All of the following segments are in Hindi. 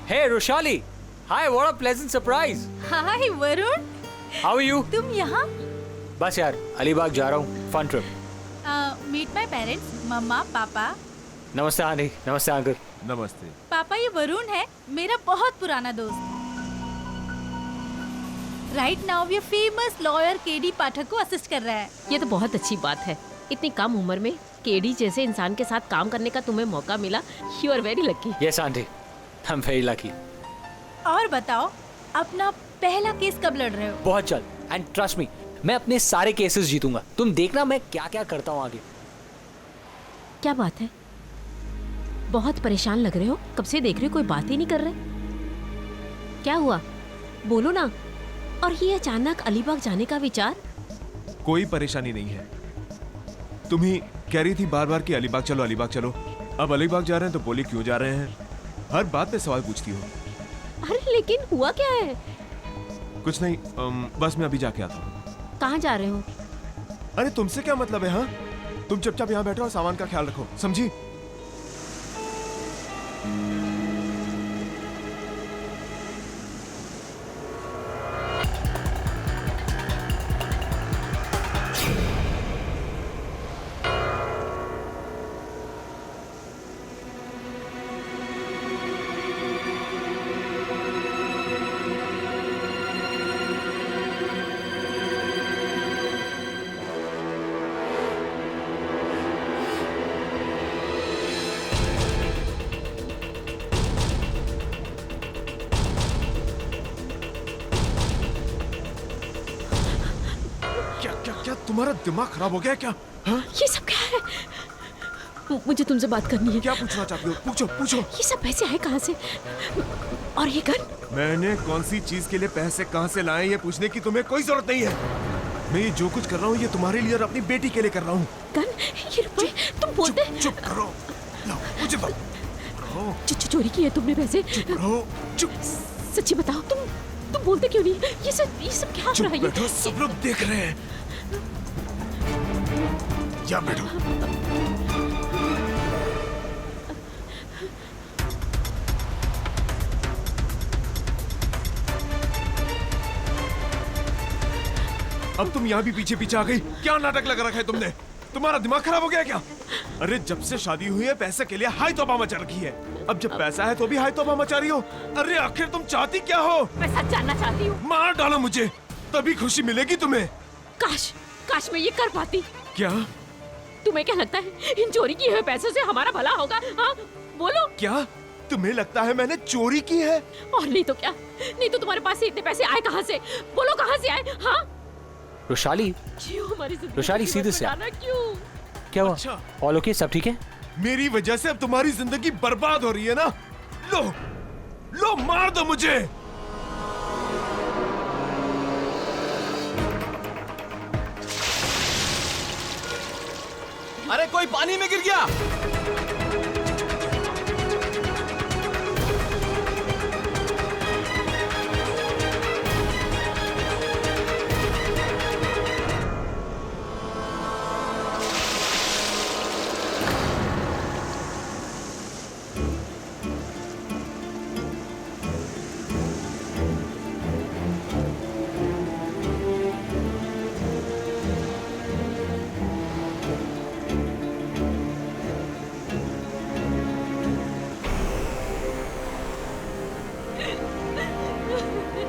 Hey Roshali, hi, what a pleasant surprise. Hi Varun, How are you? तुम यहाँ? बस यार अलीबाग जा रहा हूँ, fun trip. Meet my parents, mamma papa. नमस्ते आंटी, नमस्ते अंकल. नमस्ते। पापा ये वरुण है, मेरा बहुत पुराना दोस्त. राइट नाउ ये फेमस लॉयर केडी पाठक को असिस्ट कर रहा है. ये तो बहुत अच्छी बात है. इतनी कम उम्र में केडी जैसे इंसान के साथ काम करने का तुम्हें मौका मिला. You are very lucky. Yes aunty, I'm very lucky. और बताओ, अपना पहला केस कब लड़ रहे हो? बहुत जल्द. And trust me, मैं अपने सारे केसेस जीतूंगा. तुम देखना मैं क्या क्या करता हूँ आगे. क्या बात है? बहुत परेशान लग रहे हो. कब से देख रहे हो, कोई बात ही नहीं कर रहे. क्या हुआ, बोलो ना. और ये अचानक अलीबाग जाने का विचार? कोई परेशानी नहीं है. तुम ही कह रही थी बार बार कि अलीबाग चलो अलीबाग चलो. अब अलीबाग जा रहे हैं तो बोली क्यों जा रहे हैं. हर बात पे सवाल पूछती हो. अरे लेकिन हुआ क्या है? कुछ नहीं, बस मैं अभी जाके आता हूँ. कहाँ जा रहे हो? अरे तुमसे क्या मतलब है? हाँ, तुम चुपचाप यहाँ बैठो और सामान का ख्याल रखो, समझी? क्या तुम्हारा दिमाग खराब हो गया क्या? हाँ? ये सब क्या है? मुझे तुमसे बात करनी है. क्या पूछना चाहती हो? पूछो पूछो. ये सब पैसे आए कहाँ से? और ये गन? मैंने कौन सी चीज के लिए पैसे कहाँ से लाए ये पूछने की तुम्हें कोई जरूरत नहीं है. मैं ये जो कुछ कर रहा हूँ ये तुम्हारे लिए और अपनी बेटी के लिए कर रहा हूँ. गन? ये रुपए तुम बोलते? चुप करो. लो, मुझे दो. रहो. चोरी की है तुमने पैसे? चुप रहो. चुप. सच्ची बताओ, तुम बोलते क्यों नहीं? ये सब क्या हो चुप रहा है? बैठो, सब लोग देख रहे हैं. या बैठो. अब तुम यहाँ भी पीछे पीछे आ गई. क्या नाटक लगा रखा है तुमने? तुम्हारा दिमाग खराब हो गया क्या? अरे जब से शादी हुई है पैसे के लिए हाय तौबा मचा रखी है. अब जब पैसा है तो भी हाय तौबा मचा रही हो. अरे आखिर तुम चाहती क्या हो? मैं सच जानना चाहती हूँ. मार डालो मुझे, तभी खुशी मिलेगी तुम्हें. काश मैं ये कर पाती. क्या? तुम्हें क्या लगता है इन चोरी किए हुए पैसों से हमारा भला होगा? हाँ बोलो. क्या तुम्हें लगता है मैंने चोरी की है? और नहीं तो क्या. नहीं तो तुम्हारे पास से इतने पैसे आए कहाँ से? बोलो कहाँ से आए? हाँ रोशाली, क्यों हमारी जिंदगी रोशाली, सीधे से बताना क्यों? क्या हुआ? अच्छा. ऑल ओके, सब ठीक है? मेरी वजह से अब तुम्हारी जिंदगी बर्बाद हो रही है ना. लो लो, मार दो मुझे. अरे कोई पानी में गिर गया.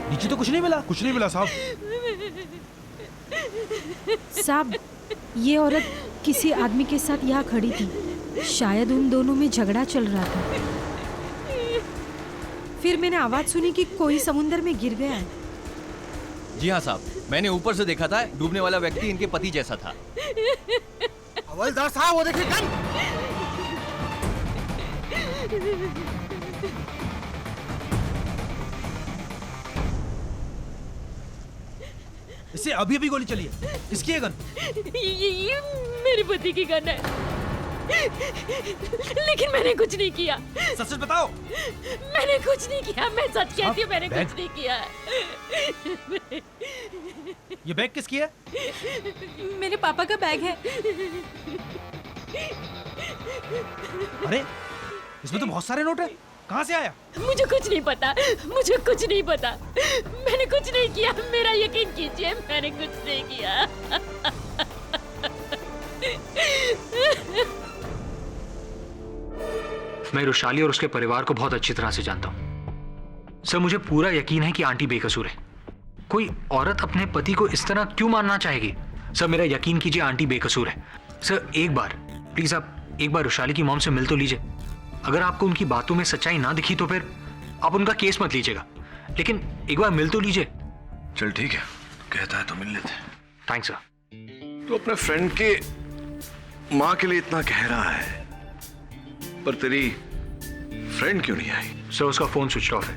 नीचे तो कुछ नहीं मिला. कुछ नहीं मिला साहब. साहब, ये औरत किसी आदमी के साथ यहाँ खड़ी थी. शायद उन दोनों में झगड़ा चल रहा था. फिर मैंने आवाज सुनी कि कोई समुंदर में गिर गया है. जी हाँ साहब, मैंने ऊपर से देखा था. डूबने वाला व्यक्ति इनके पति जैसा था. हवलदार साहब, वो देखिए गन. इसे अभी अभी गोली चली है. इसकी है गन. ये मेरे पति की गन है. लेकिन मैंने कुछ नहीं किया. सच सच बताओ. मैंने कुछ नहीं किया. मैं सच कहती हूँ, मैंने कुछ नहीं किया. ये बैग किसकी है? मेरे पापा का बैग है. अरे इसमें तो बहुत सारे नोट हैं. कहाँ से आया? मुझे कुछ नहीं पता, मुझे कुछ नहीं पता। मैंने कुछ नहीं किया, मेरा यकीन कीजिए, मैंने कुछ नहीं किया। मैं रुशाली और उसके परिवार को बहुत अच्छी तरह से जानता हूं। सर, मुझे पूरा यकीन है कि आंटी बेकसूर है। कोई औरत अपने पति को इस तरह क्यों मारना चाहेगी? सर, मेरा यकीन कीजिए, आंटी बेकसूर है। सर, एक बार प्लीज आप एक बार रुशाली की मॉम से मिल तो लीजिए। अगर आपको उनकी बातों में सच्चाई ना दिखी तो फिर आप उनका केस मत लीजिएगा, लेकिन एक बार मिल तो लीजिए। चल ठीक है, कहता है तो मिल लेते हैं। Thanks sir. तो अपने फ्रेंड के माँ के लिए इतना कह रहा है, पर तेरी फ्रेंड क्यों नहीं आई? सर, उसका फोन स्विच ऑफ है,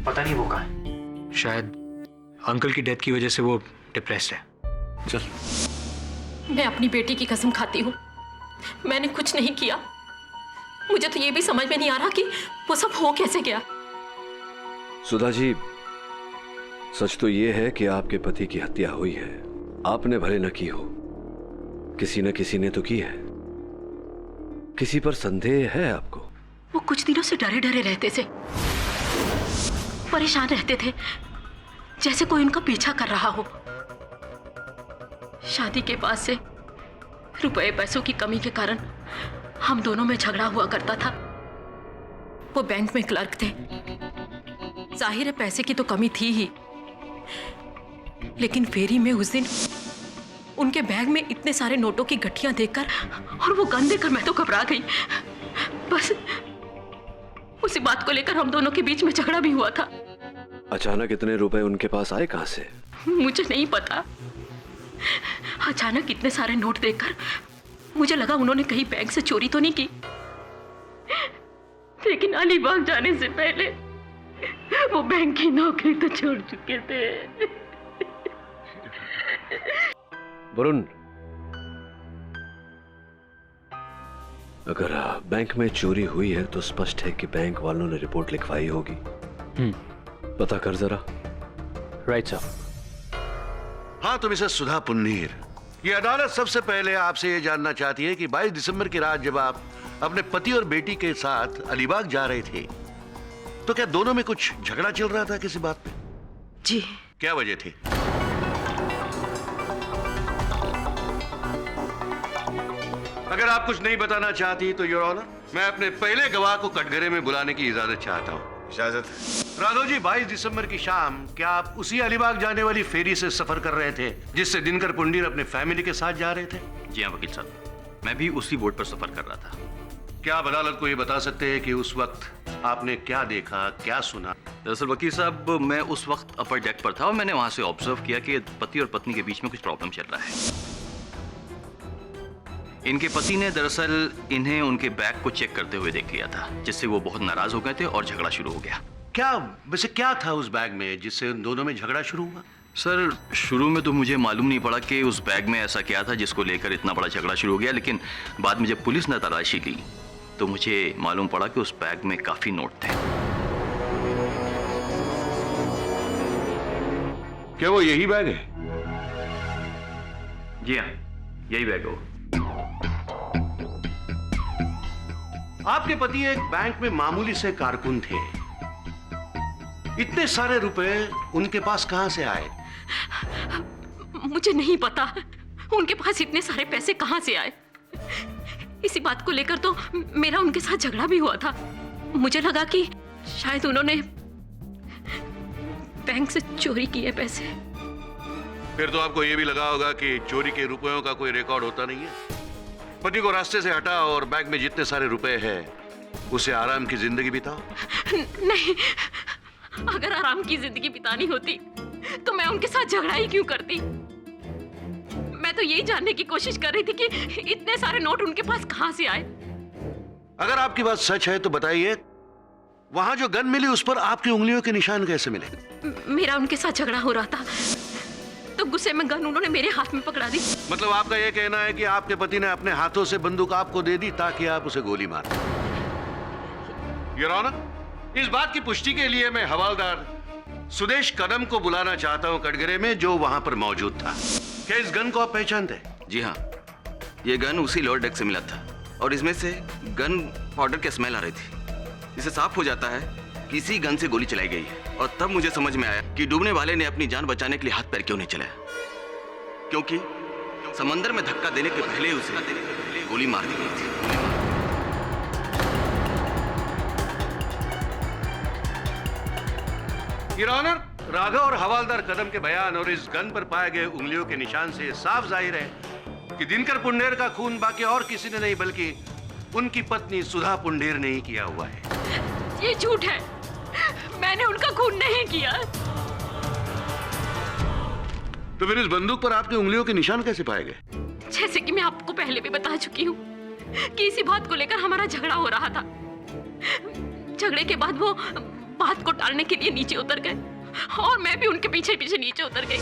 पता नहीं वो कहाँ है। शायद अंकल की डेथ की वजह से वो डिप्रेस्ड है। चल। मैं अपनी बेटी की कसम खाती हूँ, मैंने कुछ नहीं किया। मुझे तो ये भी समझ में नहीं आ रहा कि वो सब हो कैसे गया। सुधा जी, सच तो ये है कि आपके पति की हत्या हुई है। आपने भले न की हो, किसी न किसी ने तो की है। किसी पर संदेह है आपको? वो कुछ दिनों से डरे डरे रहते थे, परेशान रहते थे, जैसे कोई उनका पीछा कर रहा हो। शादी के बाद से रुपए पैसों की कमी के कारण हम दोनों में झगड़ा हुआ करता था। वो बैंक में क्लर्क थे, जाहिर है पैसे की तो कमी थी ही, लेकिन फेरी में उस दिन उनके बैग में इतने सारे नोटों की गठियां देखकर और वो गन देखकर मैं तो घबरा गई। बस उसी बात को लेकर हम दोनों के बीच में झगड़ा भी हुआ था। अचानक इतने रुपए उनके पास आए कहां से? मुझे नहीं पता। अचानक इतने सारे नोट देखकर मुझे लगा उन्होंने कहीं बैंक से चोरी तो नहीं की, लेकिन अलीबाग जाने से पहले वो बैंक की नौकरी तो छोड़ चुके थे। वरुण, अगर बैंक में चोरी हुई है तो स्पष्ट है कि बैंक वालों ने रिपोर्ट लिखवाई होगी। पता कर जरा। Right sir. हाँ, तो मिसेस सुधा पुन्नीर, ये अदालत सबसे पहले आपसे ये जानना चाहती है कि 22 दिसंबर की रात जब आप अपने पति और बेटी के साथ अलीबाग जा रहे थे, तो क्या दोनों में कुछ झगड़ा चल रहा था किसी बात पे? जी। क्या वजह थी? अगर आप कुछ नहीं बताना चाहती तो योर ऑनर, मैं अपने पहले गवाह को कटघरे में बुलाने की इजाजत चाहता हूँ। इजाजत। राघव जी, 22 दिसंबर की शाम क्या आप उसी अलीबाग जाने वाली फेरी से सफर कर रहे थे जिससे दिनकर पुंडीर अपने फैमिली के साथ जा रहे थे? जी हाँ वकील साहब, मैं भी उसी बोट पर सफर कर रहा था। क्या आप अदालत को ये बता सकते हैं कि उस वक्त आपने क्या देखा, क्या सुना? दरअसल वकील साहब, मैं उस वक्त अपर डेक पर था और मैंने वहां से ऑब्जर्व किया कि पति और पत्नी के बीच में कुछ प्रॉब्लम चल रहा है। इनके पति ने दरअसल इन्हें उनके बैग को चेक करते हुए देख लिया था, जिससे वो बहुत नाराज हो गए थे और झगड़ा शुरू हो गया। क्या वैसे क्या था उस बैग में जिससे उन दोनों में झगड़ा शुरू हुआ? सर, शुरू में तो मुझे मालूम नहीं पड़ा कि उस बैग में ऐसा क्या था जिसको लेकर इतना बड़ा झगड़ा शुरू हो गया, लेकिन बाद में जब पुलिस ने तलाशी ली तो मुझे मालूम पड़ा कि उस बैग में काफी नोट थे। क्या वो यही बैग है? जी हाँ, यही बैग हो। आपके पति एक बैंक में मामूली से कारकुन थे, इतने सारे रुपए उनके पास कहां से आए? मुझे नहीं पता उनके पास इतने सारे पैसे कहां से आए। इसी बात को लेकर तो मेरा उनके साथ झगड़ा भी हुआ था। मुझे लगा कि शायद उन्होंने बैंक से चोरी किए पैसे। फिर तो आपको यह भी लगा होगा कि चोरी के रुपयों का कोई रिकॉर्ड होता नहीं है। पति को रास्ते से हटा और बैग में जितने सारे रुपए हैं उसे आराम की जिंदगी बिताओ। नहीं, अगर आराम की जिंदगी बितानी होती तो मैं उनके साथ झगड़ा ही क्यों करती। मैं तो यही जानने की कोशिश कर रही थी कि इतने सारे नोट उनके पास कहां से आए। अगर आपकी बात सच है तो बताइए, वहां जो गन मिली उस पर आपकी उंगलियों के निशान कैसे मिले? मेरा उनके साथ झगड़ा हो रहा था तो गुस्से में गन उन्होंने मेरे हाथ में पकड़ा दी। मतलब आपका यह कहना है कि आपके पति ने अपने हाथों से बंदूक आपको दे दी ताकि आप उसे गोली मार। योर ऑनर, इस बात की पुष्टि के लिए मैं हवालदार सुदेश कदम को बुलाना चाहता हूं कटघरे में, जो वहां पर मौजूद था। क्या इस गन को आप पहचानते हैं? जी हाँ, ये गन उसी लोअर डेक से मिला था और इसमें से गन पाउडर की स्मेल आ रही थी। इससे साफ हो जाता है किसी गन से गोली चलाई गई है। और तब मुझे समझ में आया कि डूबने वाले ने अपनी जान बचाने के लिए हाथ पैर क्यों नहीं चलाया, क्योंकि समंदर में धक्का देने के पहले उसे गोली मार दी गई थी। योर ऑनर, राघव और हवालदार कदम के बयान और इस गन पर पाए गए उंगलियों के निशान से साफ जाहिर है कि दिनकर पुंडेर का खून बाकी और किसी ने नहीं बल्कि उनकी पत्नी सुधा पुंडेर ने ही किया हुआ है। ये झूठ है, मैंने उनका खून नहीं किया। तो फिर इस बंदूक पर आपकी उंगलियों के निशान कैसे पाए गए? जैसे कि मैं आपको पहले भी बता चुकी हूँ कि इसी बात को लेकर हमारा झगड़ा हो रहा था। झगड़े के बाद वो बात को टालने के लिए नीचे उतर गए और मैं भी उनके पीछे पीछे नीचे उतर गई।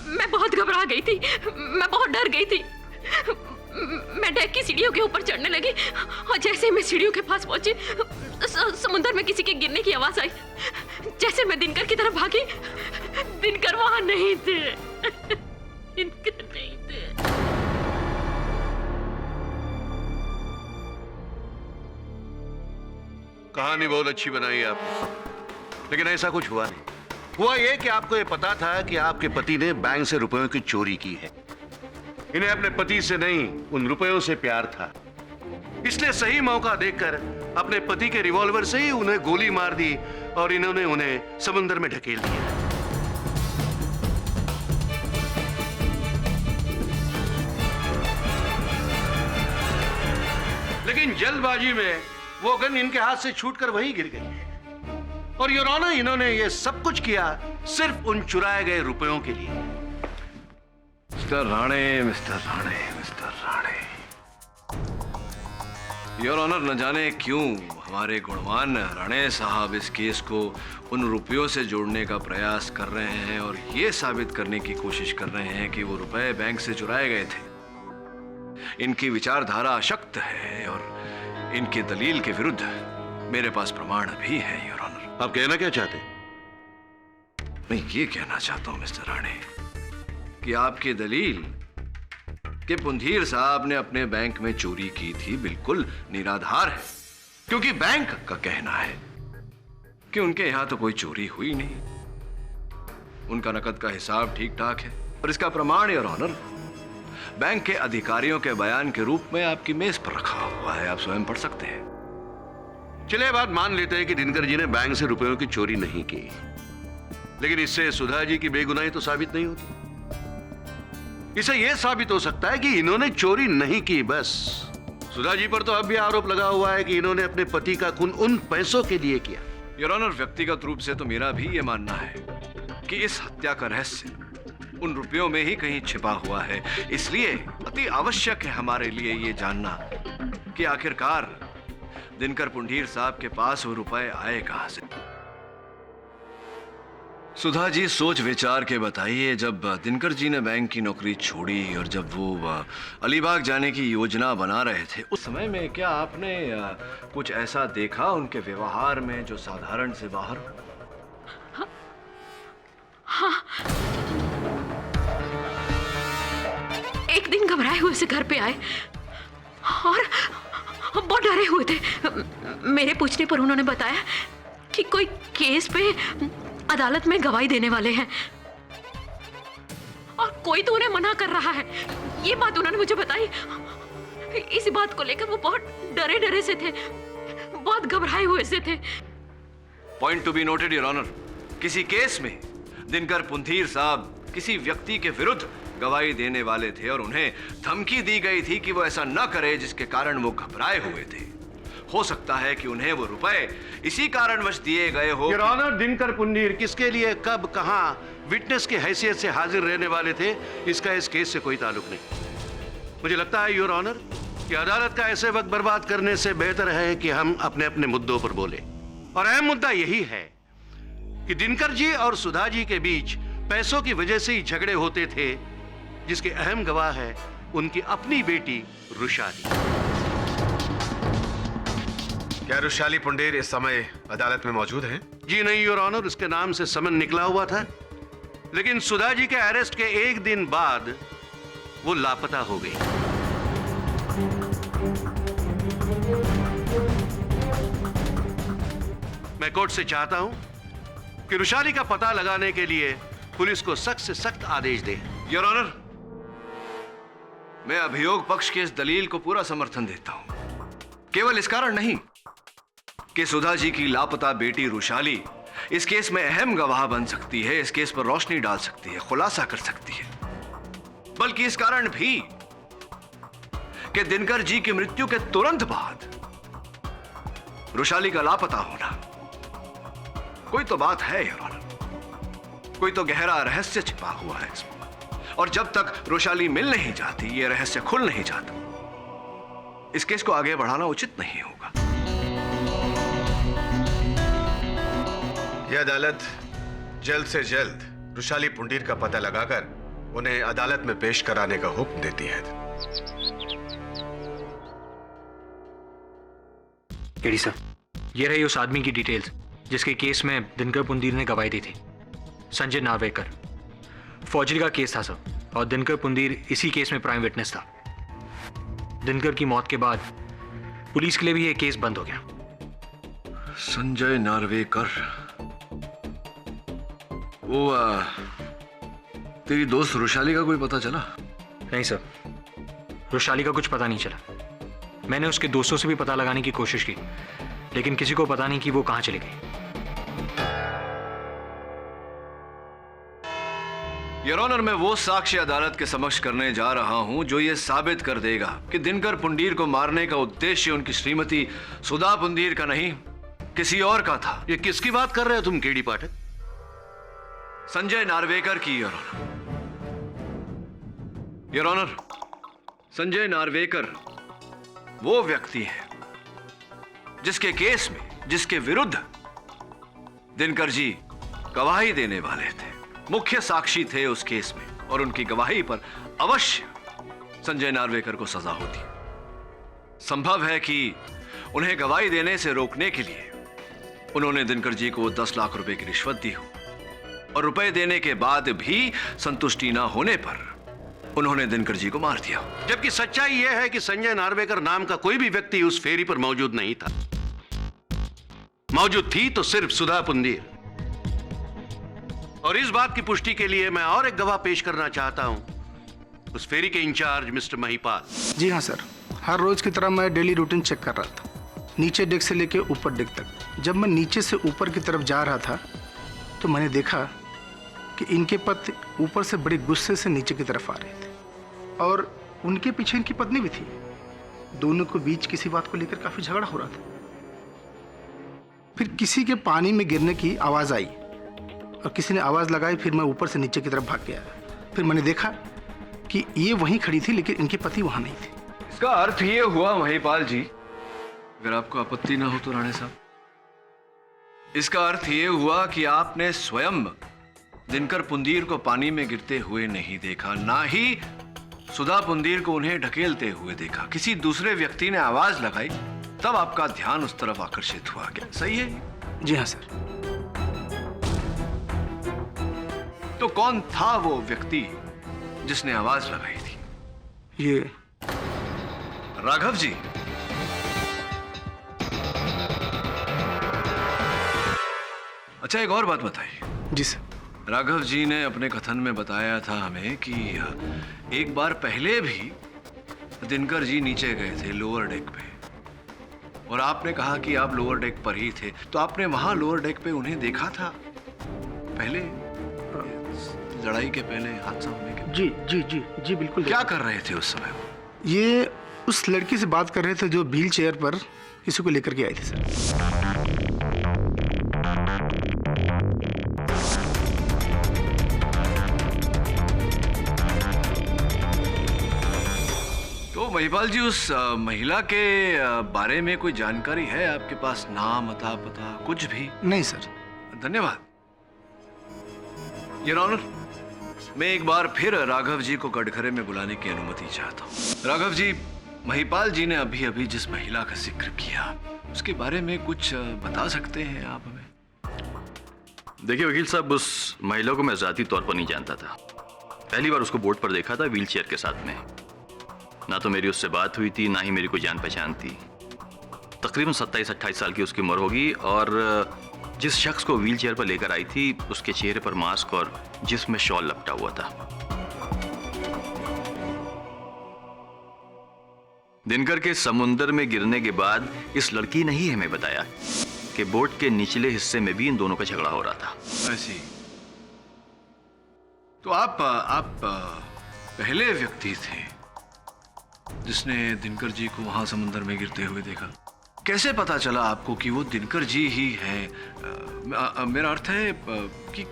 मैं बहुत घबरा गई थी, मैं बहुत डर गई थी। मैं डेक की सीढ़ियों के ऊपर चढ़ने लगी और जैसे ही मैं सीढ़ियों के पास पहुंची समुद्र में किसी के गिरने की आवाज आई। जैसे मैं दिनकर की तरफ भागी, दिनकर वहां नहीं थे। दिनकर नहीं थे। कहानी बहुत अच्छी बनाई आपने, लेकिन ऐसा कुछ हुआ नहीं। हुआ ये कि आपको ये पता था कि आपके पति ने बैंक से रुपयों की चोरी की है। इन्हें अपने पति से नहीं, उन रुपयों से प्यार था, इसलिए सही मौका देखकर अपने पति के रिवॉल्वर से ही उन्हें गोली मार दी और इन्होंने उन्हें समुद्र में ढकेल दिया। लेकिन जल्दबाजी में वो गन इनके हाथ से छूटकर वहीं गिर गई और योर ऑनर, इन्होंने ये सब कुछ किया सिर्फ उन चुराए गए रुपयों के लिए। Mister Rane, mister Rane, mister Rane, your honour, न जाने क्यों हमारे गुणवान राणे साहब इस केस को उन रुपयों से जोड़ने का प्रयास कर रहे हैं और ये साबित करने की कोशिश कर रहे हैं कि वो रुपए बैंक से चुराए गए थे। इनकी विचारधारा अशक्त है और इनकी दलील के विरुद्ध मेरे पास प्रमाण भी है योर ऑनर। आप कहना क्या चाहते हैं? मैं ये कहना चाहता हूं मिस्टर राणे कि आपकी दलील कि पुंधीर साहब ने अपने बैंक में चोरी की थी बिल्कुल निराधार है, क्योंकि बैंक का कहना है कि उनके यहां तो कोई चोरी हुई नहीं, उनका नकद का हिसाब ठीक ठाक है। और इसका प्रमाण योर ऑनर बैंक के अधिकारियों के बयान के रूप में आपकी मेज पर रखा हुआ है, आप स्वयं पढ़ सकते हैं। चलिए बात मान लेते हैं कि दिनकर जी ने बैंक से रुपयों की चोरी नहीं की, लेकिन इससे सुधा जी की बेगुनाही तो साबित नहीं होती। इसे यह साबित हो सकता है कि इन्होंने चोरी नहीं की, बस। सुधा जी पर तो अब भी आरोप लगा हुआ है कि इन्होंने अपने पति का खून उन पैसों के लिए किया। योर ऑनर, व्यक्तिगत रूप से तो मेरा भी यह मानना है कि इस हत्या का रहस्य उन रुपयों में ही कहीं छिपा हुआ है। इसलिए अति आवश्यक है हमारे लिए ये जानना कि आखिरकार दिनकर पुंडीर साहब के पास वो रुपए आए कहां से। सुधा जी, सोच विचार के बताइए, जब दिनकर जी ने बैंक की नौकरी छोड़ी और जब वो अलीबाग जाने की योजना बना रहे थे, उस समय में क्या आपने कुछ ऐसा देखा उनके व्यवहार में जो साधारण से बाहर हो? हाँ। एक दिन घबराए हुए से घर पे आए और बहुत डरे हुए थे। मेरे पूछने पर उन्होंने बताया कि कोई केस पे अदालत में गवाही देने वाले हैं और कोई तो उन्हें मना कर रहा है। ये बात उन्होंने मुझे बताई। इस बात को लेकर वो बहुत डरे डरे से थे, बहुत घबराए हुए से थे। Point to be noted your honour, किसी केस में दिनकर पुंधीर साहब किसी व्यक्ति के विरुद्ध गवाही देने वाले थे और उन्हें धमकी दी गई थी कि वो ऐसा न करे जिसके कारण वो घबराए हुए थे। हो सकता है कि उन्हें वो रुपए इसी कारणवश दिए गए हो। योर ऑनर, दिनकर पुंडीर किसके लिए, कब, कहां विटनेस की हैसियत से हाजिर रहने वाले थे, इसका इस केस से कोई ताल्लुक नहीं। मुझे लगता है योर ऑनर कि अदालत का ऐसे वक्त बर्बाद करने से बेहतर है कि हम अपने अपने मुद्दों पर बोले। और अहम मुद्दा यही है कि दिनकर जी और सुधा जी के बीच पैसों की वजह से ही झगड़े होते थे, जिसके अहम गवाह है उनकी अपनी बेटी रुशादी। क्या रुशाली पुंडेर इस समय अदालत में मौजूद हैं? जी नहीं योर ऑनर, उसके नाम से समन निकला हुआ था, लेकिन सुधा जी के अरेस्ट के एक दिन बाद वो लापता हो गई। मैं कोर्ट से चाहता हूं कि रुशाली का पता लगाने के लिए पुलिस को सख्त से सख्त आदेश दे। योर ऑनर, मैं अभियोग पक्ष की इस दलील को पूरा समर्थन देता हूं। केवल इस कारण नहीं कि सुधा जी की लापता बेटी रुशाली इस केस में अहम गवाह बन सकती है, इस केस पर रोशनी डाल सकती है, खुलासा कर सकती है, बल्कि इस कारण भी कि दिनकर जी की मृत्यु के तुरंत बाद रुशाली का लापता होना कोई तो बात है योर ऑनर, कोई तो गहरा रहस्य छिपा हुआ है इसमें, और जब तक रुशाली मिल नहीं जाती, ये रहस्य खुल नहीं जाता, इस केस को आगे बढ़ाना उचित नहीं होगा। यह अदालत जल्द से जल्द रुशाली पुंडीर का पता लगाकर उन्हें अदालत में पेश कराने का हुक्म देती है। केडी सर, ये रही उस आदमी की डिटेल्स जिसके केस में दिनकर पुंडीर ने गवाही दी थी। संजय नार्वेकर। फौजरी का केस था सर, और दिनकर पुंडीर इसी केस में प्राइम विटनेस था। दिनकर की मौत के बाद पुलिस के लिए भी यह केस बंद हो गया। संजय नार्वेकर, वो तेरी दोस्त रुशाली का कोई पता चला? नहीं सर, रुशाली का कुछ पता नहीं चला। मैंने उसके दोस्तों से भी पता लगाने की कोशिश की, लेकिन किसी को पता नहीं कि वो कहां चली गई। योर ऑनर, मैं वो साक्ष्य अदालत के समक्ष करने जा रहा हूं जो ये साबित कर देगा कि दिनकर पुंडीर को मारने का उद्देश्य उनकी श्रीमती सुधा पुंडीर का नहीं, किसी और का था। ये किसकी बात कर रहे हो तुम केडी पाठक? संजय नार्वेकर की your honour. Your honour, Sanjay Narvekar वो व्यक्ति है जिसके केस में, जिसके विरुद्ध दिनकर जी गवाही देने वाले थे, मुख्य साक्षी थे उस केस में, और उनकी गवाही पर अवश्य संजय नार्वेकर को सजा होती। संभव है कि उन्हें गवाही देने से रोकने के लिए उन्होंने दिनकर जी को 10 लाख रुपए की रिश्वत दी हो, और रुपए देने के बाद भी संतुष्टि ना होने पर उन्होंने दिनकर जी को मार दिया। जबकि सच्चाई यह है कि संजय नार्वेकर नाम का कोई भी व्यक्ति उस फेरी पर मौजूद नहीं था। मौजूद थी तो सिर्फ सुधा पुंडीर। और इस बात की पुष्टि के लिए मैं और एक गवाह पेश करना चाहता हूं, उस फेरी के इंचार्ज मिस्टर महिपाल। जी हाँ सर, हर रोज की तरह मैं डेली रूटीन चेक कर रहा था, नीचे डेक से लेके ऊपर डेक तक। जब मैं नीचे से ऊपर की तरफ जा रहा था तो मैंने देखा कि इनके पति ऊपर से बड़े गुस्से से नीचे की तरफ आ रहे थे, और उनके पीछे इनकी पत्नी भी थी। दोनों के बीच किसी बात को लेकर काफी झगड़ा हो रहा था। फिर किसी के पानी में गिरने की आवाज आई और किसी ने आवाज लगाई। फिर मैं ऊपर से नीचे की तरफ भाग गया। फिर मैंने देखा कि ये वहीं खड़ी थी, लेकिन इनके पति वहां नहीं थे। इसका अर्थ ये हुआ महिपाल जी, अगर आपको आपत्ति ना हो तो राणे साहब, इसका अर्थ ये हुआ कि आपने स्वयं दिनकर पुंडीर को पानी में गिरते हुए नहीं देखा, ना ही सुधा पुंडीर को उन्हें ढकेलते हुए देखा। किसी दूसरे व्यक्ति ने आवाज लगाई, तब आपका ध्यान उस तरफ आकर्षित हुआ। क्या सही है? जी हाँ सर। तो कौन था वो व्यक्ति जिसने आवाज लगाई थी? ये राघव जी। अच्छा, एक और बात बताइए। जी सर। राघव जी ने अपने कथन में बताया था हमें कि एक बार पहले भी दिनकर जी नीचे गए थे लोअर डेक पे, और आपने कहा कि आप लोअर डेक पर ही थे, तो आपने वहां लोअर डेक पे उन्हें देखा था पहले, लड़ाई के पहले, हादसा होने के? जी जी जी जी बिल्कुल। क्या कर रहे थे उस समय? ये उस लड़की से बात कर रहे थे जो व्हील चेयर पर किसी को लेकर के आई थी सर। तो महिपाल जी, उस महिला के बारे में कोई जानकारी है आपके पास? नाम, अता, पता, कुछ भी? नहीं सर। धन्यवाद। योर ऑनर, मैं एक बार फिर राघव जी को कटघरे में बुलाने की अनुमति चाहता हूँ। राघव जी, महिपाल जी ने अभी अभी जिस महिला का जिक्र किया उसके बारे में कुछ बता सकते हैं आप हमें? देखिए वकील साहब, उस महिला को मैं ज़ाती तौर पर नहीं जानता था। पहली बार उसको बोर्ड पर देखा था व्हीलचेयर के साथ में। ना तो मेरी उससे बात हुई थी, ना ही मेरी कोई जान पहचान थी। तकरीबन 27-28 साल की उसकी उम्र होगी और जिस शख्स को व्हीलचेयर पर लेकर आई थी उसके चेहरे पर मास्क और जिस्म में शॉल लपटा हुआ था। दिनकर के समुंदर में गिरने के बाद इस लड़की ने ही हमें बताया कि बोट के निचले हिस्से में भी इन दोनों का झगड़ा हो रहा था। ऐसी तो आप पहले व्यक्ति थे जिसने दिनकर जी को वहां समुद्र में गिरते हुए देखा। कैसे पता चला आपको कि वो दिनकर जी ही हैं? मेरा अर्थ है कि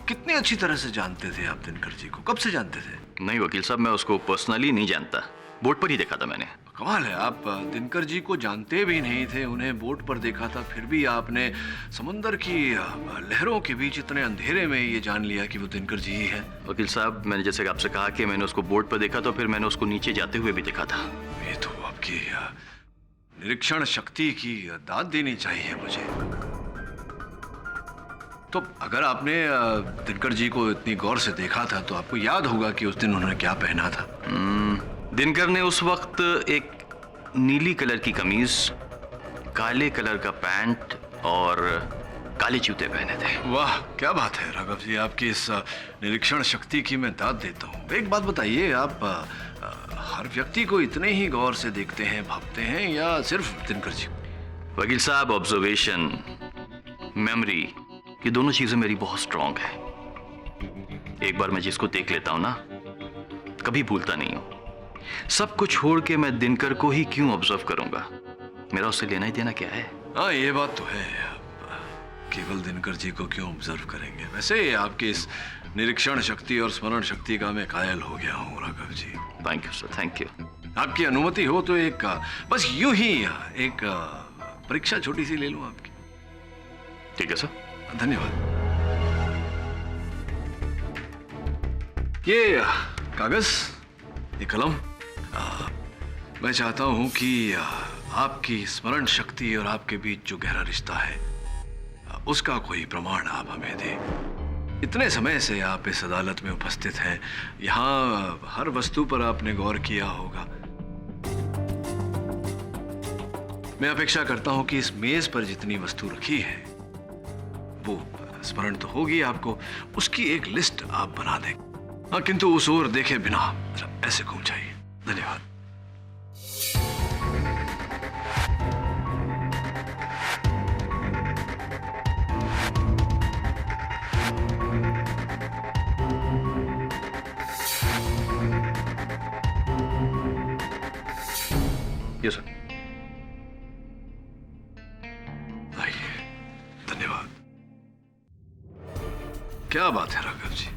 कितनी अच्छी तरह से जानते थे आप दिनकर जी को? कब से जानते थे? नहीं वकील साहब, मैं उसको पर्सनली नहीं जानता, बोट पर ही देखा था मैंने। कमाल है, आप दिनकर जी को जानते भी नहीं थे, उन्हें बोट पर देखा था, फिर भी आपने समुंदर की लहरों के बीच इतने अंधेरे में ये जान लिया कि वो दिनकर जी ही है। वकील साहब, मैंने जैसे आपसे कहा कि मैंने उसको बोट पर देखा, तो फिर मैंने उसको नीचे जाते हुए भी देखा था। ये तो आपकी निरीक्षण शक्ति की दाद देनी चाहिए मुझे। तो अगर आपने दिनकर जी को इतनी गौर से देखा था तो आपको याद होगा कि उस दिन उन्होंने क्या पहना था। दिनकर ने उस वक्त एक नीली कलर की कमीज, काले कलर का पैंट और काले जूते पहने थे। वाह, क्या बात है राघव जी, आपकी इस निरीक्षण शक्ति की मैं दाद देता हूँ। एक बात बताइए, आप हर व्यक्ति को इतने ही गौर से देखते हैं, भापते हैं, या सिर्फ दिनकर जी? वकील साहब, ऑब्जर्वेशन, मेमोरी, ये दोनों चीजें मेरी बहुत स्ट्रांग है। एक बार मैं जिसको देख लेता हूं ना, कभी भूलता नहीं हूं। सब कुछ छोड़ के मैं दिनकर को ही क्यों ऑब्जर्व करूंगा? मेरा उससे लेना ही देना क्या है? हाँ, ये बात तो है। केवल दिनकर जी को क्यों ऑब्जर्व करेंगे? वैसे आपकी इस निरीक्षण शक्ति और स्मरण शक्ति का मैं कायल हो गया हूँ Raghav ji. Thank you sir, thank you. आपकी अनुमति हो तो एक बस यूं ही एक परीक्षा छोटी सी ले लूं आपकी? ठीक है सर। धन्यवाद। ये कागज, ये कलम, मैं चाहता हूं कि आपकी स्मरण शक्ति और आपके बीच जो गहरा रिश्ता है उसका कोई प्रमाण आप हमें दें। इतने समय से आप इस अदालत में उपस्थित हैं, यहाँ हर वस्तु पर आपने गौर किया होगा। मैं अपेक्षा करता हूं कि इस मेज पर जितनी वस्तु रखी है वो स्मरण तो होगी आपको, उसकी एक लिस्ट आप बना दें। हाँ, किंतु उस ओर देखे बिना ऐसे घूम जाइए। धन्यवाद। Yes sir. आइए, धन्यवाद। क्या बात है राघव जी,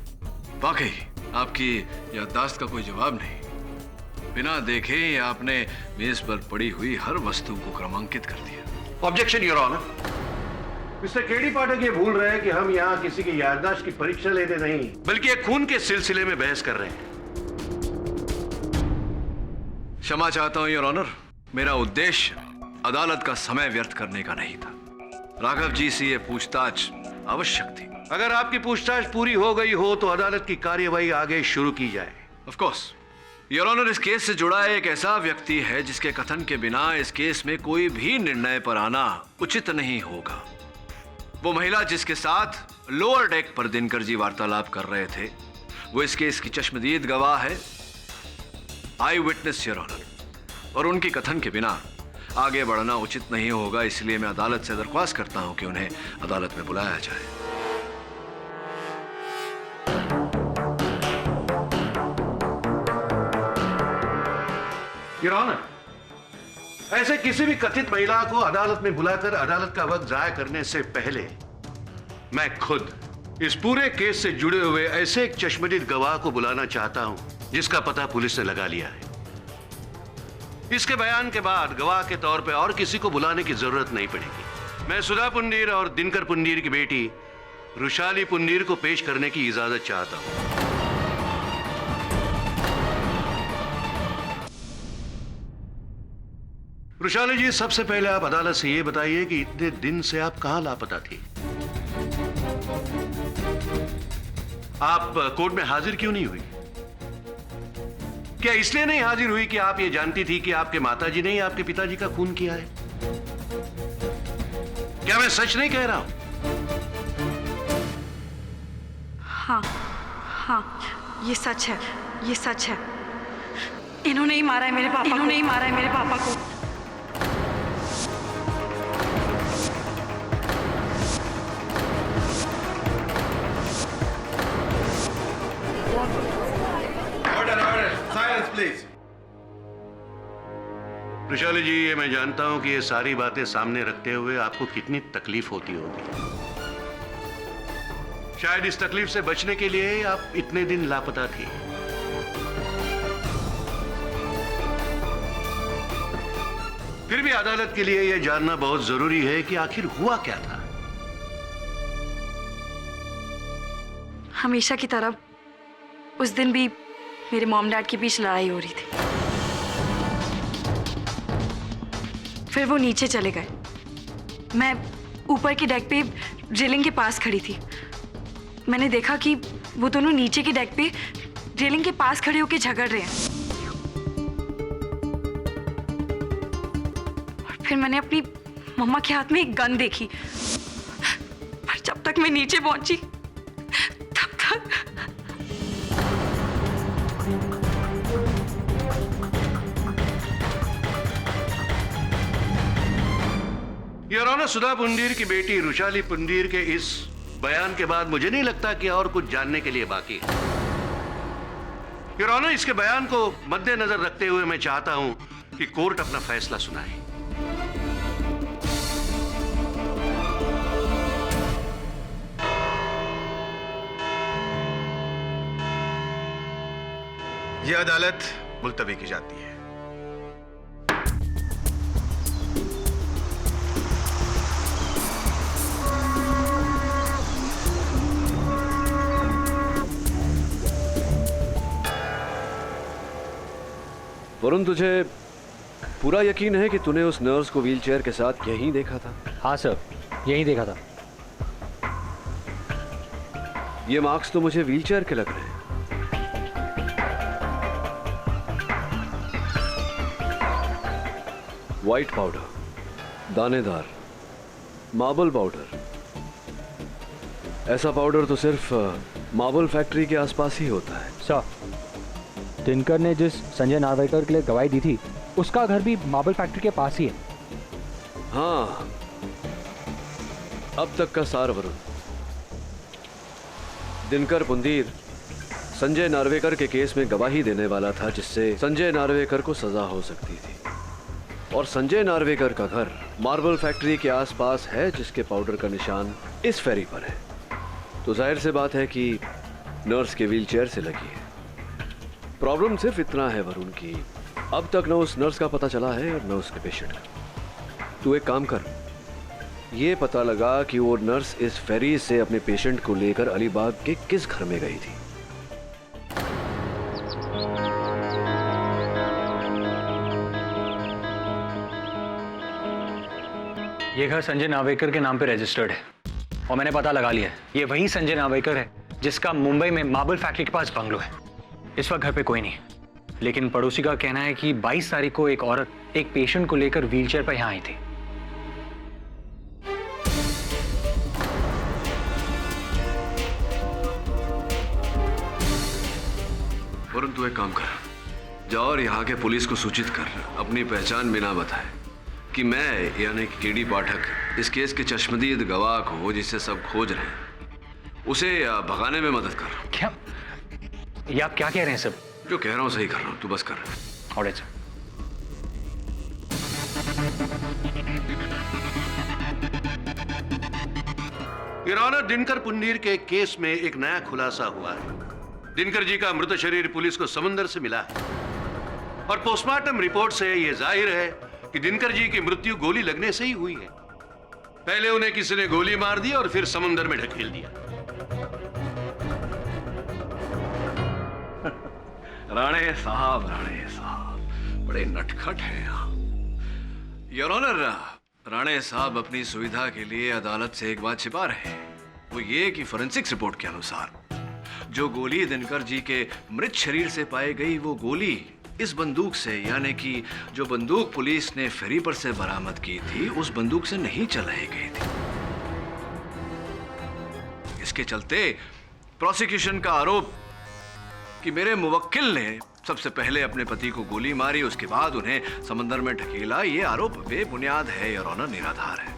वाकई आपकी याददाश्त का कोई जवाब नहीं। बिना देखे ही आपने मेज पर पड़ी हुई हर वस्तु को क्रमांकित कर दिया। Objection your honour. Mister KD Pathak ये भूल रहे हैं कि हम यहाँ किसी की याददाश्त की परीक्षा लेने नहीं, बल्कि एक खून के सिलसिले में बहस कर रहे हैं। क्षमा चाहता हूं योर ऑनर, मेरा उद्देश्य अदालत का समय व्यर्थ करने का नहीं था। राघव जी से ये पूछताछ आवश्यक थी। अगर आपकी पूछताछ पूरी हो गई हो तो अदालत की कार्यवाही आगे शुरू की जाए। ऑफ कोर्स योर ऑनर, इस केस से जुड़ा एक ऐसा व्यक्ति है जिसके कथन के बिना इस केस में कोई भी निर्णय पर आना उचित नहीं होगा। वो महिला जिसके साथ लोअर डेक पर दिनकर जी वार्तालाप कर रहे थे, वो इस केस की चश्मदीद गवाह है, आई विटनेस योर ऑनर, और उनकी कथन के बिना आगे बढ़ना उचित नहीं होगा। इसलिए मैं अदालत से दरख्वास्त करता हूं कि उन्हें अदालत में बुलाया जाए। योर ऑनर, ऐसे किसी भी कथित महिला को अदालत में बुलाकर अदालत का वक्त जाया करने से पहले मैं खुद इस पूरे केस से जुड़े हुए ऐसे एक चश्मदीद गवाह को बुलाना चाहता हूं जिसका पता पुलिस ने लगा लिया है। इसके बयान के बाद गवाह के तौर पे और किसी को बुलाने की जरूरत नहीं पड़ेगी। मैं सुधा पुंडीर और दिनकर पुंडीर की बेटी रुशाली पुंडीर को पेश करने की इजाजत चाहता हूं। वृषाली जी, सबसे पहले आप अदालत से ये बताइए कि इतने दिन से आप कहां लापता थी? आप कोर्ट में हाजिर क्यों नहीं हुई? क्या इसलिए नहीं हाजिर हुई कि आप ये जानती थी कि आपके माताजी ने ही आपके पिताजी का खून किया है? क्या मैं सच नहीं कह रहा हूं? हाँ, ये सच है, ये सच है। इन्होंने ही मारा है मेरे पापा, इन्होंने ही मारा है मेरे पापा को। Silence please. वृषाली जी, ये मैं जानता हूं कि ये सारी बातें सामने रखते हुए आपको कितनी तकलीफ होती होगी। शायद इस तकलीफ से बचने के लिए ही आप इतने दिन लापता थी। फिर भी अदालत के लिए यह जानना बहुत जरूरी है कि आखिर हुआ क्या था। हमेशा की तरह उस दिन भी मेरे मॉम डैड के बीच लड़ाई हो रही थी। फिर वो नीचे चले गए। मैं ऊपर के डेक पे रेलिंग के पास खड़ी थी। मैंने देखा कि वो दोनों नीचे के डेक पे रेलिंग के पास खड़े होकर झगड़ रहे हैं। और फिर मैंने अपनी मम्मा के हाथ में एक गन देखी। पर जब तक मैं नीचे पहुंची तब तक योर ऑनर, सुधा पुंडीर की बेटी रुशाली पुंडीर के इस बयान के बाद मुझे नहीं लगता कि और कुछ जानने के लिए बाकी है। योर ऑनर, इसके बयान को मद्देनजर रखते हुए मैं चाहता हूं कि कोर्ट अपना फैसला सुनाए। यह अदालत मुलतवी की जाती है। वरुण, तुझे पूरा यकीन है कि तूने उस नर्स को व्हीलचेयर के साथ यहीं देखा था? हाँ सर, यहीं देखा था। ये मार्क्स तो मुझे व्हीलचेयर के लग रहे हैं। व्हाइट पाउडर, दानेदार, मार्बल पाउडर। ऐसा पाउडर तो सिर्फ मार्बल फैक्ट्री के आसपास ही होता है। सर, दिनकर ने जिस संजय नार्वेकर के लिए गवाही दी थी उसका घर भी मार्बल फैक्ट्री के पास ही है। हाँ, अब तक का सार वरुण। दिनकर पुंडीर संजय नार्वेकर के केस में गवाही देने वाला था, जिससे संजय नार्वेकर को सजा हो सकती थी। और संजय नार्वेकर का घर मार्बल फैक्ट्री के आसपास है, जिसके पाउडर का निशान इस फेरी पर है। तो जाहिर से बात है कि नर्स के व्हीलचेयर से लगी है। प्रॉब्लम सिर्फ इतना है वरुण कि अब तक न उस नर्स का पता चला है और न उसके पेशेंट का। तू एक काम कर, ये पता लगा कि वो नर्स इस फेरी से अपने पेशेंट को लेकर अलीबाग के किस घर में गई थी। ये घर संजय नार्वेकर के नाम पे रजिस्टर्ड है और मैंने पता लगा लिया है, ये वही संजय नार्वेकर है जिसका मुंबई में मार्बल फैक्ट्री के पास बंगलो है। इस वक्त घर पे कोई नहीं है, लेकिन पड़ोसी का कहना है कि 22 तारीख को एक औरत एक पेशेंट को लेकर व्हीलचेयर पर यहां आई थी। वरुण, तू एक काम कर, जाओ और यहाँ के पुलिस को सूचित कर, अपनी पहचान बिना बताए कि मैं यानी कि केडी पाठक इस केस के चश्मदीद गवाह को, जिसे सब खोज रहे हैं, उसे भगाने में मदद कर। क्या ये आप क्या कह रहे हैं सर? जो कह रहा हूँ सही कर रहा हूँ, तू बस कर। Alright sir. Your honour, Dinkar Pundir के केस में एक नया खुलासा हुआ है। दिनकर जी का मृत शरीर पुलिस को समुद्र से मिला है और पोस्टमार्टम रिपोर्ट से यह जाहिर है कि दिनकर जी की मृत्यु गोली लगने से ही हुई है। पहले उन्हें किसी ने गोली मार दी और फिर समुद्र में ढकेल दिया। राणे साहब बड़े नटखट हैं। योर ऑनर, राणे साहब अपनी सुविधा के लिए अदालत से एक बात छिपा रहे हैं। वो ये कि फोरेंसिक्स रिपोर्ट के अनुसार जो गोली दिनकर जी के मृत शरीर से पाई गई, वो गोली इस बंदूक से, यानी कि जो बंदूक पुलिस ने फेरी पर से बरामद की थी, उस बंदूक से नहीं चलाई गई थी। इसके चलते प्रोसिक्यूशन का आरोप कि मेरे मुवक्किल ने सबसे पहले अपने पति को गोली मारी, उसके बाद उन्हें समंदर में ढकेला, ये आरोप बेबुनियाद है योर ऑनर, निराधार है।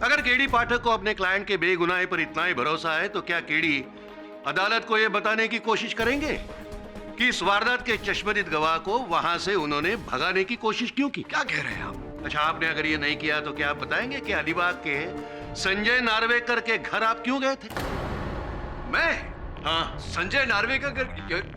अगर केडी पाठक को अपने क्लाइंट के बेगुनाही पर इतना ही भरोसा है तो क्या केडी अदालत को यह बताने की कोशिश करेंगे कि इस वारदात के चश्मदीद गवाह को वहां से उन्होंने भगाने की कोशिश क्यों की? क्या कह रहे हैं आप? अच्छा, आपने अगर ये नहीं किया तो क्या आप बताएंगे कि अलीबाग के संजय नार्वेकर के घर आप क्यों गए थे? मैं? हाँ, संजय नार्वेकर?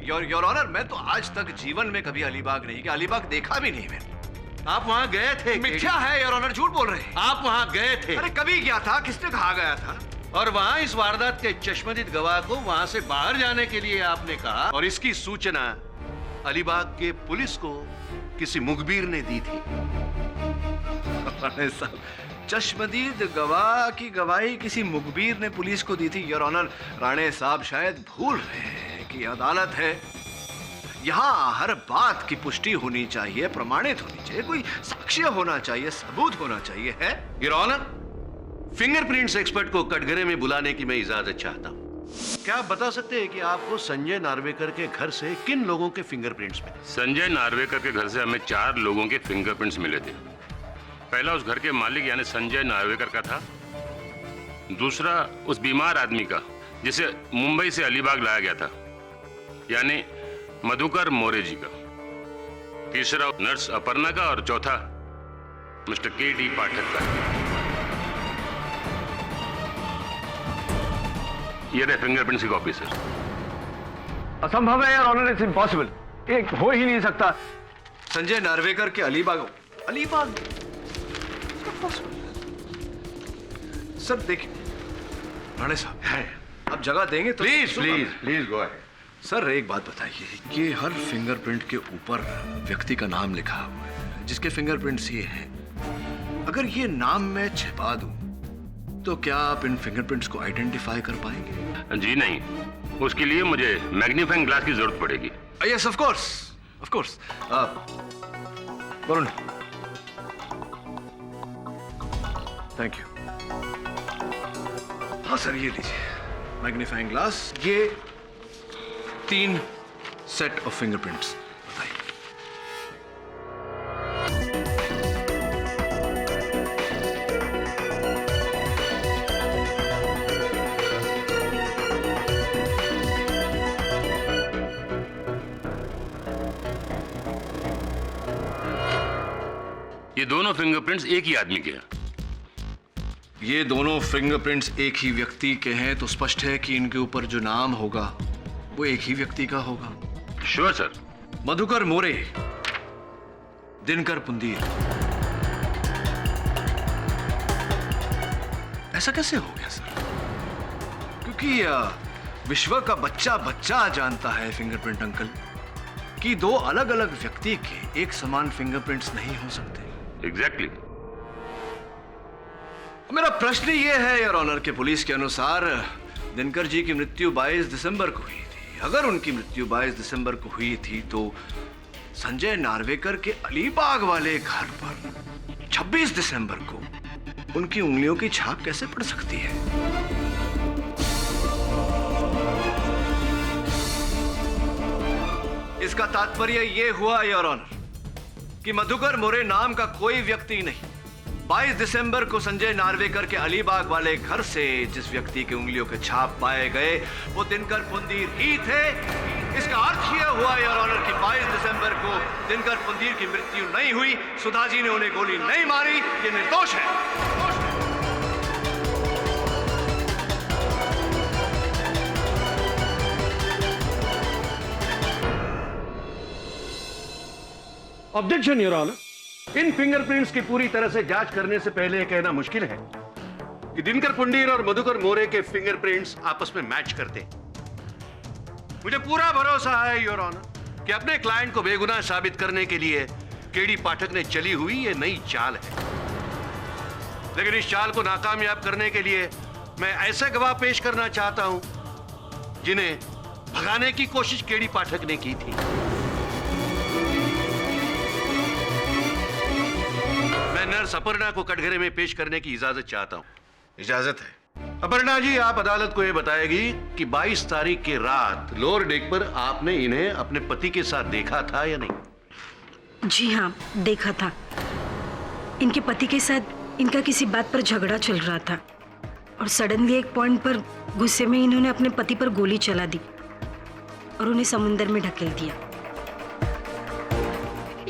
योर ऑनर, मैं तो आज तक जीवन में कभी अलीबाग नहीं गया, अलीबाग देखा भी नहीं मैंने। आप वहां गए थे? मिथ्या है योर ऑनर, झूठ बोल रहे हैं। आप वहां गए थे? अरे कभी गया था? किसने कहा गया था? और वहां इस वारदात के चश्मदीद गवाह को वहां से बाहर जाने के लिए आपने कहा, और इसकी सूचना अलीबाग के पुलिस को किसी मुखबिर ने दी थी। चश्मदीद गवाह की गवाही किसी मुखबिर ने पुलिस को दी थी? योर ऑनर, राणे साहब शायद भूल रहे हैं कि अदालत है, यहाँ हर बात की पुष्टि होनी चाहिए, प्रमाणित होनी चाहिए, कोई साक्ष्य होना चाहिए, सबूत होना चाहिए। है योर ऑनर, फिंगरप्रिंट्स एक्सपर्ट को कटघरे में बुलाने की मैं इजाजत चाहता हूँ। क्या आप बता सकते हैं कि आपको संजय नार्वेकर के घर से किन लोगों के फिंगरप्रिंट्स मिले? संजय नार्वेकर के घर से हमें 4 लोगों के फिंगरप्रिंट्स मिले थे। पहला उस घर के मालिक यानी संजय नार्वेकर का था, दूसरा उस बीमार आदमी का जिसे मुंबई से अलीबाग लाया गया था यानी मधुकर मोरे जी का, तीसरा नर्स अपर्णा का, और चौथा मिस्टर केडी पाठक का। ये रहे फिंगरप्रिंट्स की कॉपी सर। असंभव है यार ऑनर, इट्स इम्पॉसिबल, एक हो ही नहीं सकता। संजय नार्वेकर के अलीबाग सर देखिए राणे साहब है, आप जगह देंगे तो please please please go ahead. Sir एक बात बताइए, ये हर फिंगरप्रिंट के ऊपर व्यक्ति का नाम लिखा हुआ है जिसके फिंगरप्रिंट्स ये हैं। अगर ये नाम मैं छिपा दूं तो क्या आप इन फिंगरप्रिंट्स को आइडेंटिफाई कर पाएंगे? जी नहीं, उसके लिए मुझे मैग्नीफाइंग ग्लास की जरूरत पड़ेगी। Yes of course, of course. Varun, thank you. हाँ सर, ये लीजिए मैग्नीफाइंग ग्लास, ये 3 सेट ऑफ फिंगरप्रिंट्स। बताइए। ये दोनों फिंगरप्रिंट्स एक ही आदमी के हैं। ये दोनों फिंगरप्रिंट्स एक ही व्यक्ति के हैं तो स्पष्ट है कि इनके ऊपर जो नाम होगा वो एक ही व्यक्ति का होगा। Sure sir. मधुकर मोरे, दिनकर पुंदीर। ऐसा कैसे हो गया सर? क्योंकि विश्व का बच्चा बच्चा जानता है फिंगरप्रिंट अंकल कि 2 अलग अलग व्यक्ति के एक समान फिंगरप्रिंट्स नहीं हो सकते। एग्जैक्टली। मेरा प्रश्न ये है योर ऑनर के पुलिस के अनुसार दिनकर जी की मृत्यु 22 दिसंबर को हुई थी। अगर उनकी मृत्यु 22 दिसंबर को हुई थी तो संजय नार्वेकर के अलीबाग वाले घर पर 26 दिसंबर को उनकी उंगलियों की छाप कैसे पड़ सकती है? इसका तात्पर्य यह हुआ योर ऑनर कि मधुकर मोरे नाम का कोई व्यक्ति नहीं 22 दिसंबर को संजय नार्वेकर के अलीबाग वाले घर से जिस व्यक्ति के उंगलियों के छाप पाए गए वो दिनकर पुंदीर ही थे। इसका अर्थ यह हुआ योर ऑनर कि 22 दिसंबर को दिनकर पुंदीर की मृत्यु नहीं हुई, सुधा जी ने उन्हें गोली नहीं मारी, ये निर्दोष है। ऑब्जेक्शन योर ऑनर, इन फिंगरप्रिंट्स की पूरी तरह से जांच करने से पहले यह कहना मुश्किल है कि दिनकर पुंडीर और मधुकर मोरे के फिंगरप्रिंट्स आपस में मैच करते हैं। मुझे पूरा भरोसा है योर ऑनर कि अपने क्लाइंट को बेगुनाह साबित करने के लिए केडी पाठक ने चली हुई ये नई चाल है, लेकिन इस चाल को नाकामयाब करने के लिए मैं ऐसे गवाह पेश करना चाहता हूं जिन्हें भगाने की कोशिश केडी पाठक ने की थी। मैं नर्स अपर्णा को कटघरे में पेश करने की इजाजत चाहता हूं। इजाजत है। अपर्णा जी, आप अदालत को यह बताएगी कि 22 तारीख की रात लोअर डेक पर आपने इन्हें अपने पति के साथ देखा था या नहीं? जी हाँ, देखा था। इनके पति के साथ इनका किसी बात पर झगड़ा चल रहा था और सडनली एक पॉइंट पर गुस्से में इन्होंने अपने पति पर गोली चला दी और उन्हें समुंदर में ढकेल दिया।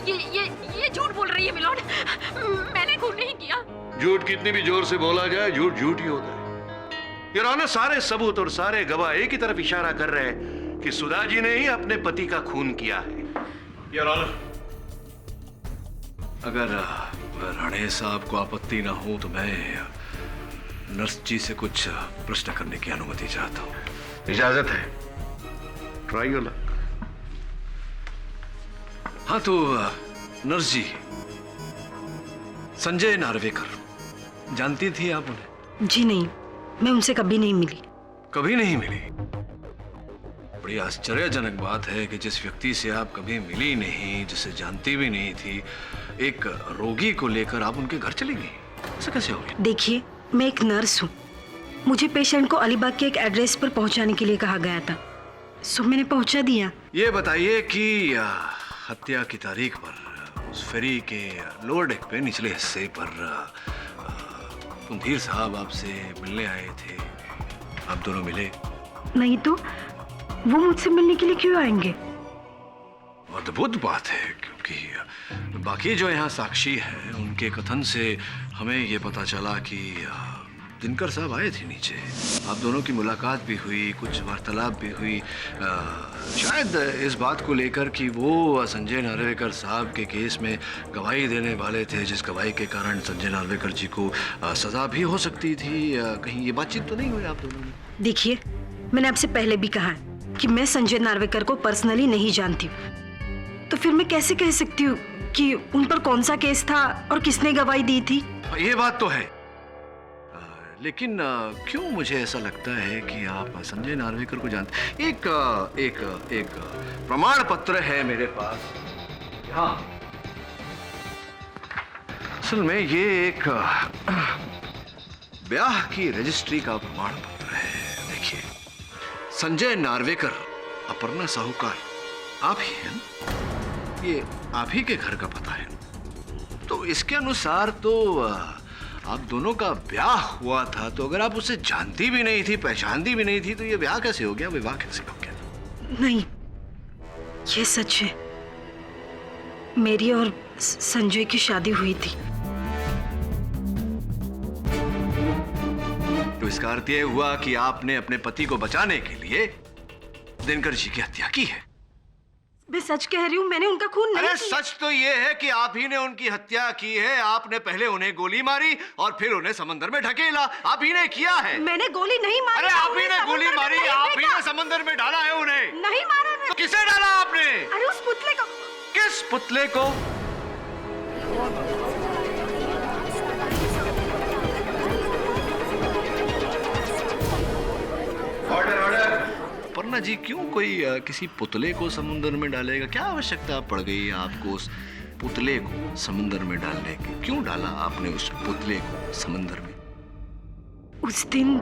ये झूठ बोल रही है मिलोन, मैंने खून नहीं किया। झूठ कितनी भी जोर से बोला जाए, झूठ झूठ ही होता है। योर ऑनर, सारे सबूत और सारे गवाह एक ही तरफ इशारा कर रहे हैं कि सुधा जी ने ही अपने पति का खून किया है। योर ऑनर, अगर राणे साहब को आपत्ति ना हो तो मैं नर्स जी से कुछ प्रश्न करने की अनुमति चाहता हूँ। इजाजत है। Try your luck. हाँ तो नर्स जी, संजय नार्वेकर जानती थी आप उन्हें? जी नहीं, मैं उनसे कभी नहीं मिली। कभी नहीं मिली? बड़ी आश्चर्यजनक बात है कि जिस व्यक्ति से आप कभी मिली नहीं, जिसे जानती भी नहीं थी, एक रोगी को लेकर आप उनके घर चली गई। ऐसा कैसे हो गया? देखिए, मैं एक नर्स हूँ। मुझे पेशेंट को अलीबाग के एक एड्रेस पर पहुंचाने के लिए कहा गया था, सो मैंने पहुंचा दिया। ये बताइए कि हत्या की तारीख पर उस फेरी के लोअर डेक पे निचले हिस्से पर पुंधीर साहब आपसे मिलने आए थे, आप दोनों मिले? नहीं तो वो मुझसे मिलने के लिए क्यों आएंगे? अद्भुत बात है, क्योंकि बाकी जो यहाँ साक्षी हैं उनके कथन से हमें ये पता चला कि दिनकर साहब आए थे नीचे, आप दोनों की मुलाकात भी हुई, कुछ वार्तालाप भी हुई, शायद इस बात को लेकर कि वो संजय नार्वेकर साहब के केस में गवाही देने वाले थे, जिस गवाही के कारण संजय नार्वेकर जी को सजा भी हो सकती थी। कहीं ये बातचीत तो नहीं हुई आप दोनों में? देखिए, मैंने आपसे पहले भी कहा कि मैं संजय नार्वेकर को पर्सनली नहीं जानती, तो फिर मैं कैसे कह सकती हूँ कि उन पर कौन सा केस था और किसने गवाही दी थी? ये बात तो है, लेकिन क्यों मुझे ऐसा लगता है कि आप संजय नार्वेकर को जानते? एक प्रमाण पत्र है मेरे पास। हाँ, असल में ये एक ब्याह की रजिस्ट्री का प्रमाण पत्र है। देखिए, संजय नार्वेकर, अपर्णा साहूकार, आप ही हैं? ये आप ही के घर का पता है। तो इसके अनुसार तो आप दोनों का ब्याह हुआ था, तो अगर आप उसे जानती भी नहीं थी, पहचानती भी नहीं थी, तो ये ब्याह कैसे हो गया, विवाह कैसे हो गया? नहीं, ये सच है। मेरी और संजय की शादी हुई थी। तो इसका अर्थ यह हुआ कि आपने अपने पति को बचाने के लिए दिनकर जी की हत्या की है। मैं सच कह रही हूँ, मैंने उनका खून नहीं अरे किया। सच तो ये है कि आप ही ने उनकी हत्या की है। आपने पहले उन्हें गोली मारी और फिर उन्हें समंदर में ढकेला। आप ही ने किया है। मैंने गोली नहीं मारी। अरे आप ही ने गोली मारी, आप ही ने समंदर में डाला है उन्हें। नहीं मारा। तो किसे डाला आपने? अरे उस पुतले को। किस पुतले को? Order order. अपर्णा जी, क्यों कोई किसी पुतले को समुद्र में डालेगा? क्या आवश्यकता पड़ गई आपको उस पुतले को समुद्र में डालने की? क्यों डाला आपने उस पुतले को समुद्र में? उस दिन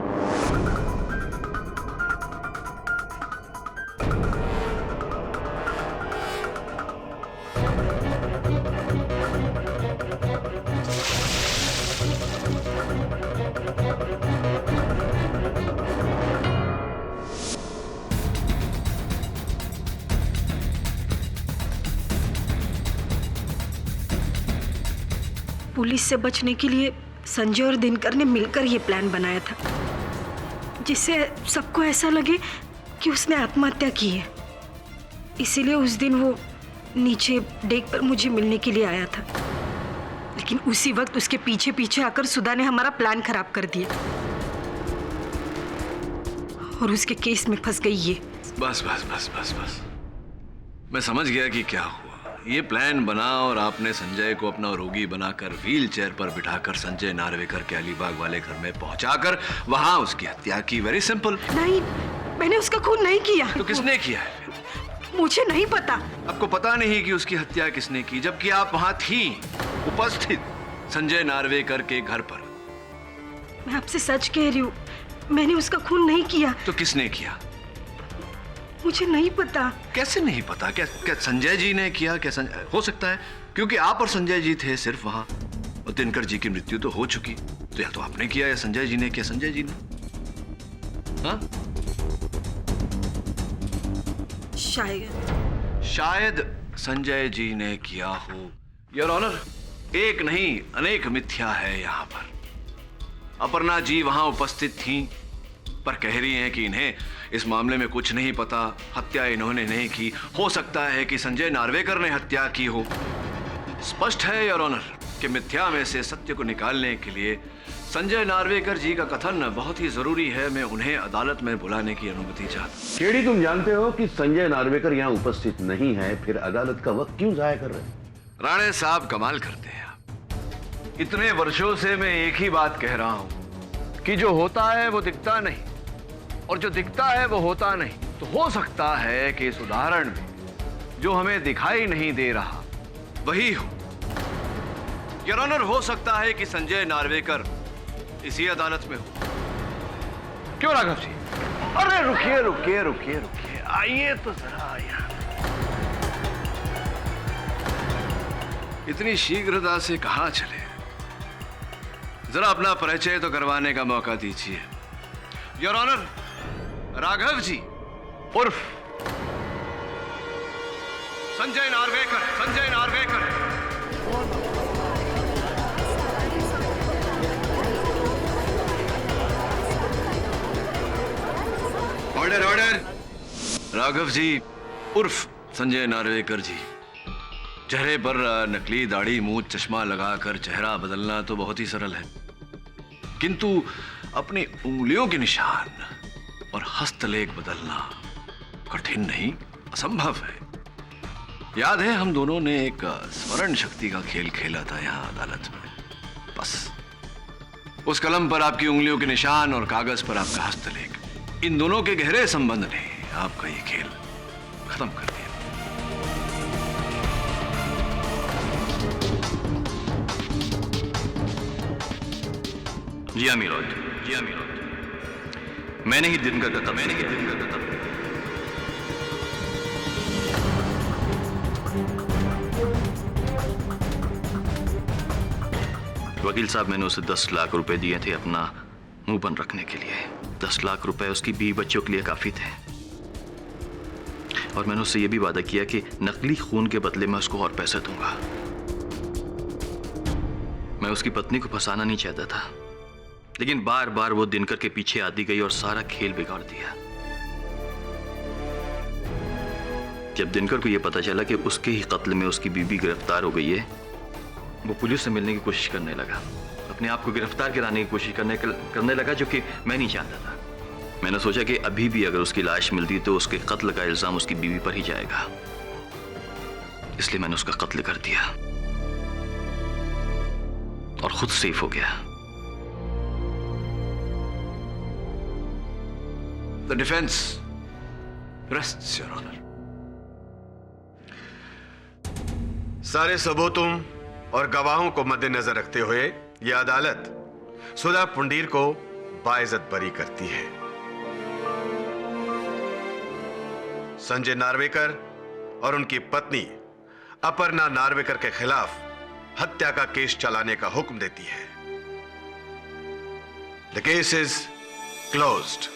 पुलिस से बचने के लिए संजय और दिनकर ने मिलकर ये प्लान बनाया था, जिससे सबको ऐसा लगे कि उसने आत्महत्या की है। इसीलिए उस दिन वो नीचे डेक पर मुझे मिलने के लिए आया था, लेकिन उसी वक्त उसके पीछे पीछे आकर सुधा ने हमारा प्लान खराब कर दिया और उसके केस में फंस गई ये। बस बस बस बस बस, मैं समझ गया कि क्या हुआ। ये प्लान बना और आपने संजय को अपना रोगी बनाकर व्हील चेयर पर बिठाकर संजय नार्वेकर के अलीबाग वाले घर में पहुंचाकर वहां उसकी हत्या की। Very simple. नहीं, मैंने उसका खून नहीं किया। तो किसने किया है फिर? मुझे नहीं पता। आपको पता नहीं कि उसकी हत्या किसने की, जबकि आप वहां थी, उपस्थित संजय नार्वेकर के घर पर। मैं आपसे सच कह रही हूँ, मैंने उसका खून नहीं किया। तो किसने किया? मुझे नहीं पता। कैसे नहीं पता? क्या संजय जी ने किया? क्या हो सकता है, क्योंकि आप और संजय जी थे सिर्फ वहां, और दिनकर जी की मृत्यु तो हो चुकी, तो या तो आपने किया या संजय जी ने किया। संजय जी ने? हाँ, शायद संजय जी ने किया हो। योर ऑनर, एक नहीं अनेक मिथ्या है यहाँ पर। अपर्णा जी वहां उपस्थित थीं, पर कह रही हैं कि इन्हें इस मामले में कुछ नहीं पता, हत्या इन्होंने नहीं की। हो सकता है कि संजय नार्वेकर ने हत्या की हो। स्पष्ट है योर ऑनर कि मिथ्या में से सत्य को निकालने के लिए संजय नार्वेकर जी का कथन बहुत ही जरूरी है। मैं उन्हें अदालत में बुलाने की अनुमति चाहता हूं। केडी, तुम जानते हो कि संजय नार्वेकर यहाँ उपस्थित नहीं है, फिर अदालत का वक्त क्यों जाया कर रहे हैं? राणे साहब, कमाल करते हैं आप। इतने वर्षों से मैं एक ही बात कह रहा हूं कि जो होता है वो दिखता नहीं, और जो दिखता है वो होता नहीं। तो हो सकता है कि इस उदाहरण में जो हमें दिखाई नहीं दे रहा वही हो। योर ऑनर, हो सकता है कि संजय नार्वेकर इसी अदालत में हो। क्यों राघव जी? अरे रुकिए रुकिए रुकिए रुकिए, आइए तो जरा यहाँ। इतनी शीघ्रता से कहां चले? जरा अपना परिचय तो करवाने का मौका दीजिए। योर ऑनर, राघव जी उर्फ संजय नार्वेकर। संजय नार्वेकर। Order order. राघव जी उर्फ संजय नार्वेकर जी। चेहरे पर नकली दाढ़ी, मूंछ, चश्मा लगाकर चेहरा बदलना तो बहुत ही सरल है, किंतु अपनी उंगलियों के निशान और हस्तलेख बदलना कठिन नहीं, असंभव है। याद है हम दोनों ने एक स्मरण शक्ति का खेल खेला था यहाँ अदालत में। बस उस कलम पर आपकी उंगलियों के निशान और कागज पर आपका हस्तलेख, इन दोनों के गहरे संबंध ने आपका ये खेल खत्म कर दिया। जी हाँ मिलोड, जी हाँ मिलोड, मैंने ही दिन का कत्ल, मैंने ही दिन का कत्ल। वकील साहब, मैंने उसे 10 लाख रुपए दिए थे अपना मुंह बंद रखने के लिए। 10 लाख रुपए उसकी बीवी बच्चों के लिए काफी थे, और मैंने उससे यह भी वादा किया कि नकली खून के बदले में उसको और पैसे दूंगा। मैं उसकी पत्नी को फंसाना नहीं चाहता था, लेकिन बार बार वो दिनकर के पीछे आती गई और सारा खेल बिगाड़ दिया। जब दिनकर को यह पता चला कि उसके ही कत्ल में उसकी बीवी गिरफ्तार हो गई है, वो पुलिस से मिलने की कोशिश करने लगा, अपने आप को गिरफ्तार कराने की कोशिश करने लगा, जो कि मैं नहीं चाहता था। मैंने सोचा कि अभी भी अगर उसकी लाश मिलती तो उसके कत्ल का इल्जाम उसकी बीवी पर ही जाएगा, इसलिए मैंने उसका कत्ल कर दिया और खुद सेफ हो गया। The defense rests, Your Honor. सारे सबूतों और गवाहों को मद्देनजर रखते हुए यह अदालत सुधा पुंडीर को बाइज्जत बरी करती है। संजय नार्वेकर और उनकी पत्नी अपर्णा नार्वेकर के खिलाफ हत्या का केस चलाने का हुक्म देती है। The case is closed.